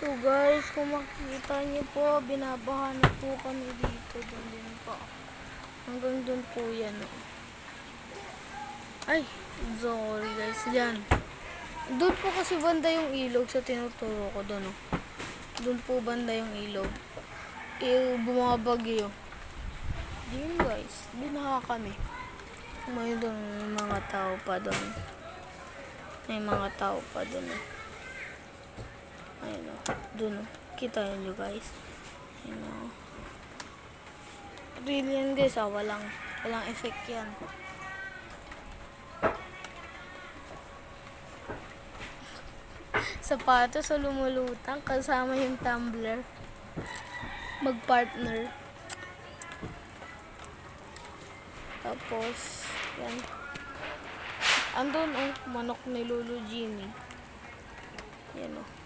So guys, kung makikita niyo po, binabahan na po kami dito. Doon din po. Hanggang doon po yan. Ay, sorry guys. Yan. Doon po kasi banda yung ilog sa tinuturo ko doon. Doon po banda yung ilog. Bumabagyo. Yun guys, binaha kami. May doon mga tao pa doon. May mga tao pa doon. Ayun o. Doon o. Kita nyo guys. Ayun o. Really yan guys ah. Walang effect yan. Sapatos o lumulutang kasama yung tumbler. Mag-partner. Tapos, yan. Andun manok ni Lolo Jimmy. Yan o.